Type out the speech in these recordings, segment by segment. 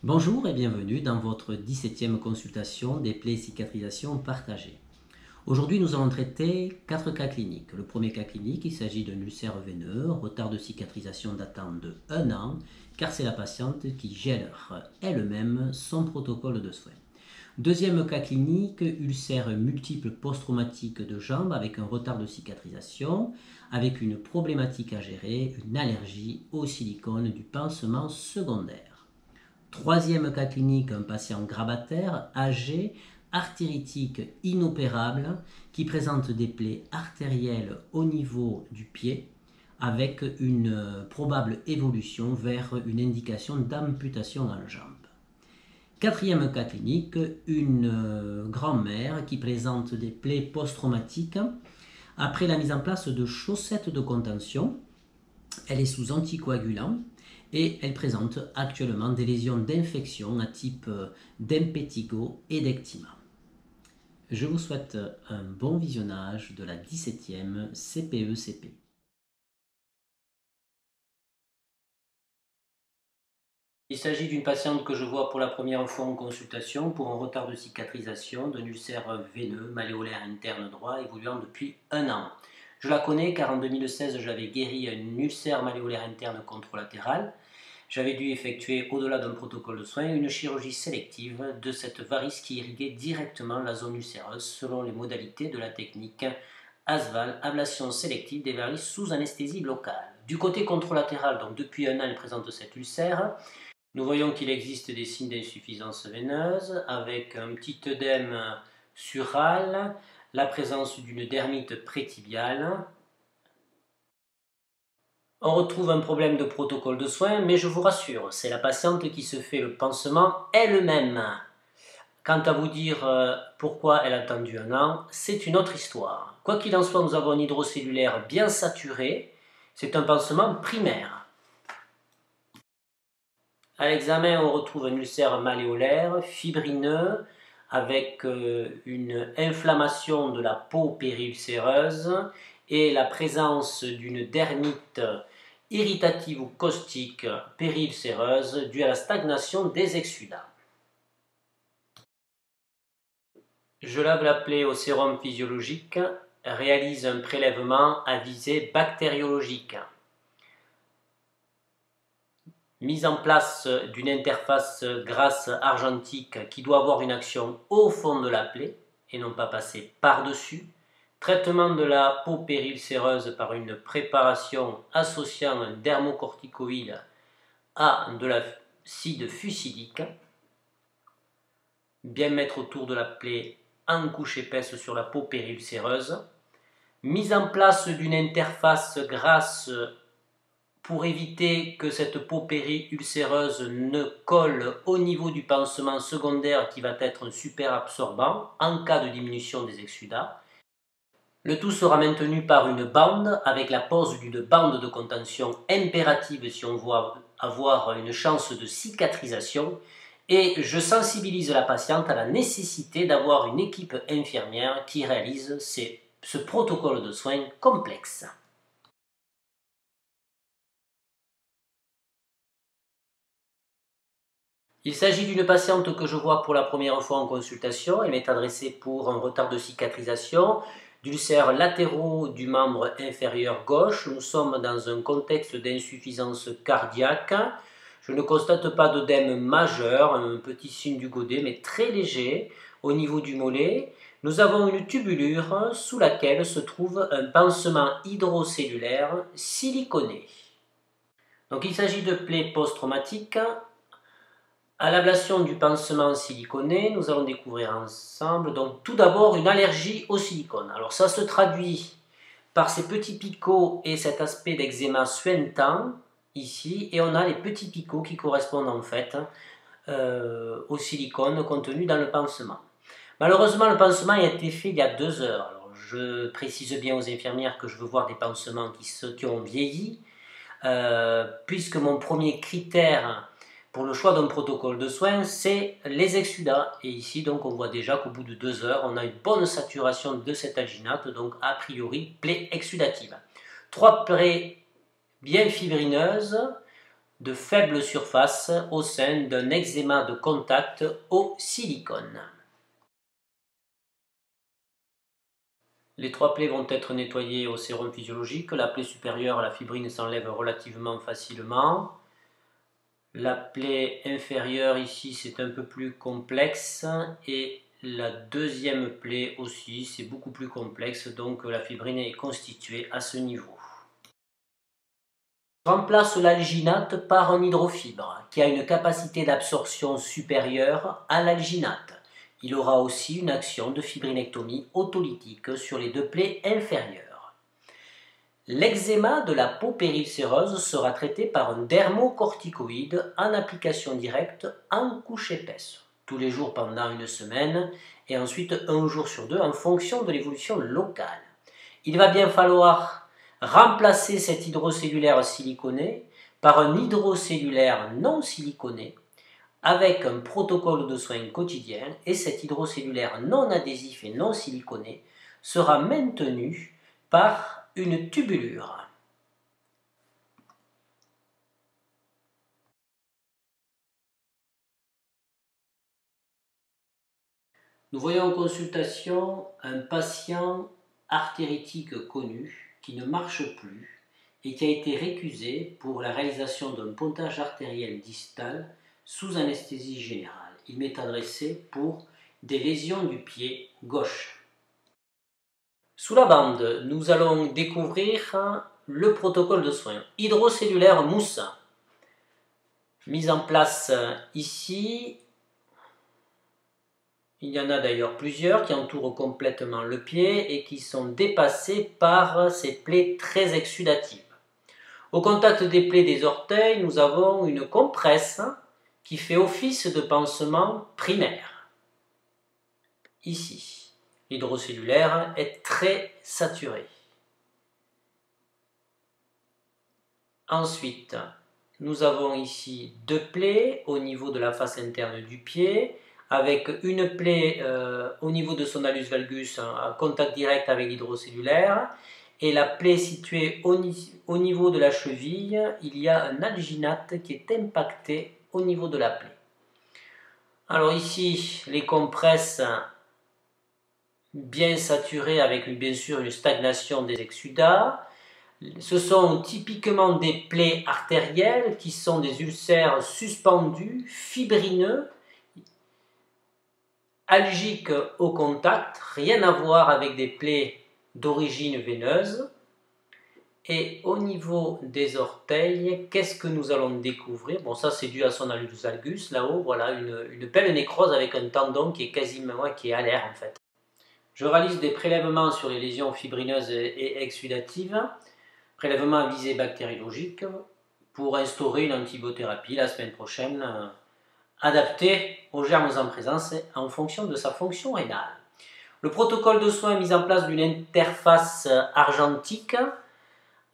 Bonjour et bienvenue dans votre 17e consultation des plaies et cicatrisations partagées. Aujourd'hui, nous allons traiter 4 cas cliniques. Le premier cas clinique, il s'agit d'un ulcère veineux, retard de cicatrisation datant de 1 an, car c'est la patiente qui gère elle-même son protocole de soins. Deuxième cas clinique, ulcère multiple post-traumatique de jambe avec un retard de cicatrisation, avec une problématique à gérer, une allergie au silicone du pansement secondaire. Troisième cas clinique, un patient grabataire, âgé, artéritique inopérable, qui présente des plaies artérielles au niveau du pied, avec une probable évolution vers une indication d'amputation en jambe. Quatrième cas clinique, une grand-mère qui présente des plaies post-traumatiques après la mise en place de chaussettes de contention. Elle est sous anticoagulant et elle présente actuellement des lésions d'infection à type d'impétigo et d'ectima. Je vous souhaite un bon visionnage de la 17e CPE-CP. Il s'agit d'une patiente que je vois pour la première fois en consultation pour un retard de cicatrisation d'un ulcère veineux malléolaire interne droit évoluant depuis 1 an. Je la connais car en 2016 j'avais guéri un ulcère malléolaire interne contralatéral. J'avais dû effectuer, au-delà d'un protocole de soins, une chirurgie sélective de cette varice qui irriguait directement la zone ulcéreuse selon les modalités de la technique ASVAL, ablation sélective des varices sous anesthésie locale. Du côté contralatéral, donc depuis 1 an, elle présente cet ulcère. Nous voyons qu'il existe des signes d'insuffisance veineuse avec un petit œdème sural, la présence d'une dermite prétibiale. On retrouve un problème de protocole de soins, mais je vous rassure, c'est la patiente qui se fait le pansement elle-même. Quant à vous dire pourquoi elle a attendu 1 an, c'est une autre histoire. Quoi qu'il en soit, nous avons un hydrocellulaire bien saturé, c'est un pansement primaire. À l'examen, on retrouve un ulcère malléolaire, fibrineux, avec une inflammation de la peau périulcéreuse et la présence d'une dermite irritative ou caustique périulcéreuse due à la stagnation des exsudats. Je lave la plaie au sérum physiologique, réalise un prélèvement à visée bactériologique. Mise en place d'une interface grasse argentique qui doit avoir une action au fond de la plaie et non pas passer par-dessus. Traitement de la peau périulcéreuse par une préparation associant un dermocorticoïde à de l'acide fusidique. Bien mettre autour de la plaie en couche épaisse sur la peau périulcéreuse. Mise en place d'une interface grasse pour éviter que cette peau périulcéreuse ne colle au niveau du pansement secondaire qui va être un super absorbant en cas de diminution des exsudats. Le tout sera maintenu par une bande avec la pose d'une bande de contention impérative si on veut avoir une chance de cicatrisation. Et je sensibilise la patiente à la nécessité d'avoir une équipe infirmière qui réalise ce protocole de soins complexe. Il s'agit d'une patiente que je vois pour la première fois en consultation. Elle m'est adressée pour un retard de cicatrisation d'ulcères latéraux du membre inférieur gauche. Nous sommes dans un contexte d'insuffisance cardiaque. Je ne constate pas d'œdème majeur, un petit signe du godet, mais très léger au niveau du mollet. Nous avons une tubulure sous laquelle se trouve un pansement hydrocellulaire siliconé. Donc il s'agit de plaies post-traumatiques. À l'ablation du pansement siliconé, nous allons découvrir ensemble donc tout d'abord une allergie au silicone. Alors ça se traduit par ces petits picots et cet aspect d'eczéma suintant ici, et on a les petits picots qui correspondent en fait au silicone contenu dans le pansement. Malheureusement, le pansement a été fait il y a 2 heures. Alors, je précise bien aux infirmières que je veux voir des pansements qui ont vieilli, puisque mon premier critère pour le choix d'un protocole de soins, c'est les exsudats. Et ici, donc, on voit déjà qu'au bout de 2 heures, on a une bonne saturation de cet alginate, donc a priori, plaie exsudative. 3 plaies bien fibrineuses, de faible surface au sein d'un eczéma de contact au silicone. Les 3 plaies vont être nettoyées au sérum physiologique. La plaie supérieure, la fibrine s'enlève relativement facilement. La plaie inférieure ici, c'est un peu plus complexe, et la deuxième plaie aussi, c'est beaucoup plus complexe, donc la fibrine est constituée à ce niveau. Remplace l'alginate par un hydrofibre qui a une capacité d'absorption supérieure à l'alginate. Il aura aussi une action de fibrinectomie autolytique sur les 2 plaies inférieures. L'eczéma de la peau périulcéreuse sera traité par un dermocorticoïde en application directe en couche épaisse, tous les jours pendant 1 semaine, et ensuite 1 jour sur 2 en fonction de l'évolution locale. Il va bien falloir remplacer cet hydrocellulaire siliconé par un hydrocellulaire non siliconé avec un protocole de soins quotidien, et cet hydrocellulaire non adhésif et non siliconé sera maintenu par une tubulure. Nous voyons en consultation un patient artéritique connu qui ne marche plus et qui a été récusé pour la réalisation d'un pontage artériel distal sous anesthésie générale. Il m'est adressé pour des lésions du pied gauche. Sous la bande, nous allons découvrir le protocole de soins hydrocellulaire mousse, mise en place ici. Il y en a d'ailleurs plusieurs qui entourent complètement le pied et qui sont dépassés par ces plaies très exsudatives. Au contact des plaies des orteils, nous avons une compresse qui fait office de pansement primaire. Ici, l'hydrocellulaire est très saturé. Ensuite, nous avons ici 2 plaies au niveau de la face interne du pied, avec une plaie au niveau de son hallux valgus en contact direct avec l'hydrocellulaire, et la plaie située au niveau de la cheville, il y a un alginate qui est impacté au niveau de la plaie. Alors ici, les compresses bien saturées avec bien sûr une stagnation des exsudats. Ce sont typiquement des plaies artérielles qui sont des ulcères suspendus, fibrineux, algiques au contact, rien à voir avec des plaies d'origine veineuse. Et au niveau des orteils, qu'est-ce que nous allons découvrir? Bon, ça c'est dû à son hallux valgus, là-haut, voilà, une belle nécrose avec un tendon qui est à l'air en fait. Je réalise des prélèvements sur les lésions fibrineuses et exsudatives, prélèvements à visée bactériologique, pour instaurer une antibiothérapie la semaine prochaine, adaptée aux germes en présence en fonction de sa fonction rénale. Le protocole de soins mis en place d'une interface argentique,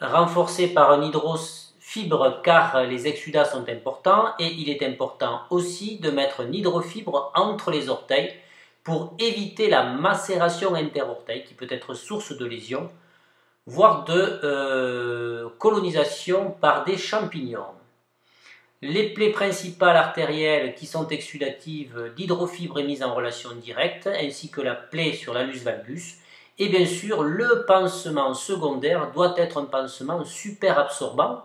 renforcé par un hydrofibre car les exsudats sont importants, et il est important aussi de mettre un hydrofibre entre les orteils pour éviter la macération interorteil qui peut être source de lésions, voire de colonisation par des champignons. Les plaies principales artérielles qui sont exsudatives, l'hydrofibre est mise en relation directe, ainsi que la plaie sur l'hallux valgus. Et bien sûr, le pansement secondaire doit être un pansement super absorbant,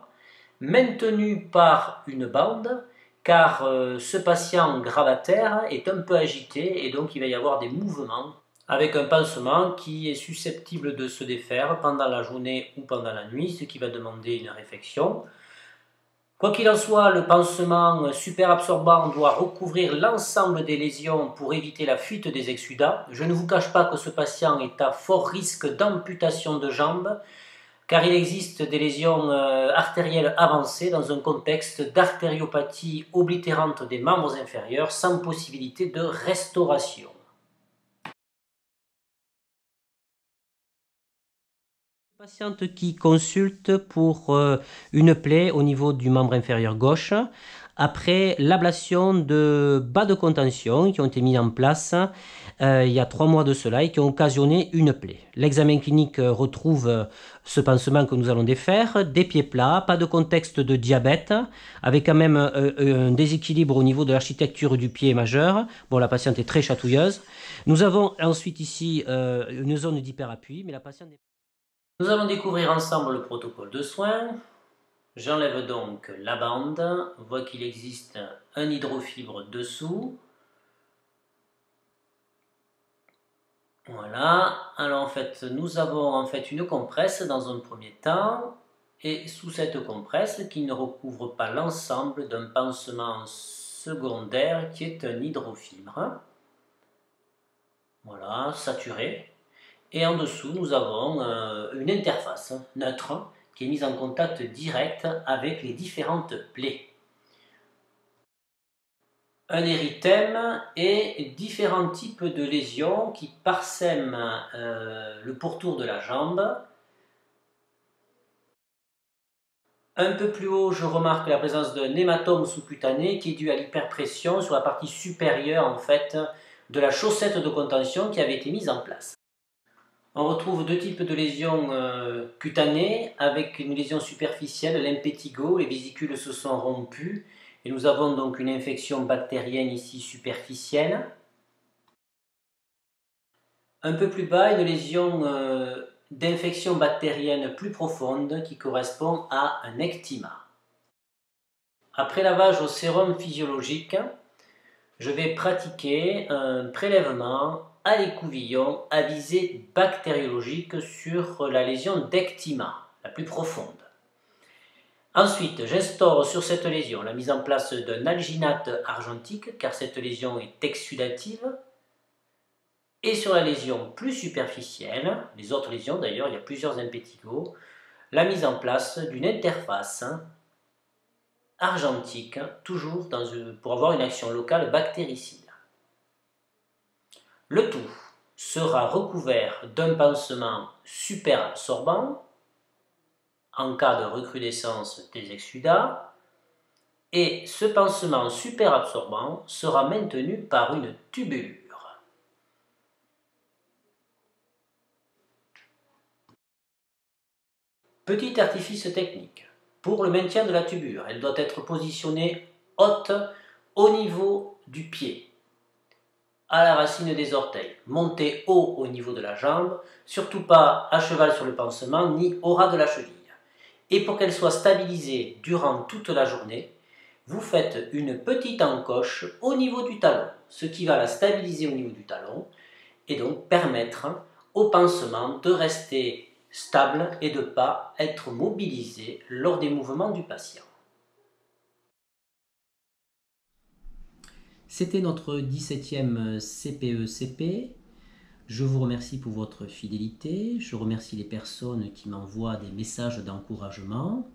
maintenu par une bande, car ce patient gravataire est un peu agité et donc il va y avoir des mouvements avec un pansement qui est susceptible de se défaire pendant la journée ou pendant la nuit, ce qui va demander une réflexion. Quoi qu'il en soit, le pansement super absorbant doit recouvrir l'ensemble des lésions pour éviter la fuite des exsudats. Je ne vous cache pas que ce patient est à fort risque d'amputation de jambes, car il existe des lésions artérielles avancées dans un contexte d'artériopathie oblitérante des membres inférieurs sans possibilité de restauration. Patiente qui consulte pour une plaie au niveau du membre inférieur gauche après l'ablation de bas de contention qui ont été mis en place il y a 3 mois de cela et qui ont occasionné une plaie. L'examen clinique retrouve ce pansement que nous allons défaire, des pieds plats, pas de contexte de diabète, avec quand même un déséquilibre au niveau de l'architecture du pied majeur. Bon, la patiente est très chatouilleuse. Nous avons ensuite ici une zone d'hyperappui, mais la patiente n'est... Nous allons découvrir ensemble le protocole de soins. J'enlève donc la bande, on voit qu'il existe un hydrofibre dessous. Voilà, alors en fait nous avons en fait une compresse dans un premier temps, et sous cette compresse qui ne recouvre pas l'ensemble d'un pansement secondaire qui est un hydrofibre. Voilà, saturé. Et en dessous nous avons une interface neutre qui est mise en contact direct avec les différentes plaies. Un érythème et différents types de lésions qui parsèment le pourtour de la jambe. Un peu plus haut, je remarque la présence d'un hématome sous-cutané qui est dû à l'hyperpression sur la partie supérieure en fait de la chaussette de contention qui avait été mise en place. On retrouve deux types de lésions cutanées avec une lésion superficielle, l'impétigo, les vésicules se sont rompues et nous avons donc une infection bactérienne ici superficielle. Un peu plus bas, une lésion d'infection bactérienne plus profonde qui correspond à un ectyma. Après lavage au sérum physiologique, je vais pratiquer un prélèvement à l'écouvillon à visée bactériologique sur la lésion d'ectyma, la plus profonde. Ensuite, j'instaure sur cette lésion la mise en place d'un alginate argentique, car cette lésion est exsudative. Et sur la lésion plus superficielle, les autres lésions d'ailleurs, il y a plusieurs impétigos, la mise en place d'une interface argentique, toujours pour avoir une action locale bactéricide. Le tout sera recouvert d'un pansement superabsorbant en cas de recrudescence des exsudats, et ce pansement superabsorbant sera maintenu par une tubulure. Petit artifice technique. Pour le maintien de la tubure, elle doit être positionnée haute au niveau du pied, à la racine des orteils, montée haut au niveau de la jambe, surtout pas à cheval sur le pansement ni au ras de la cheville. Et pour qu'elle soit stabilisée durant toute la journée, vous faites une petite encoche au niveau du talon, ce qui va la stabiliser au niveau du talon et donc permettre au pansement de rester stable et de ne pas être mobilisé lors des mouvements du patient. C'était notre 17e CPE-CP. Je vous remercie pour votre fidélité. Je remercie les personnes qui m'envoient des messages d'encouragement.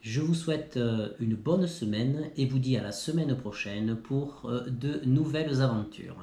Je vous souhaite une bonne semaine et vous dis à la semaine prochaine pour de nouvelles aventures.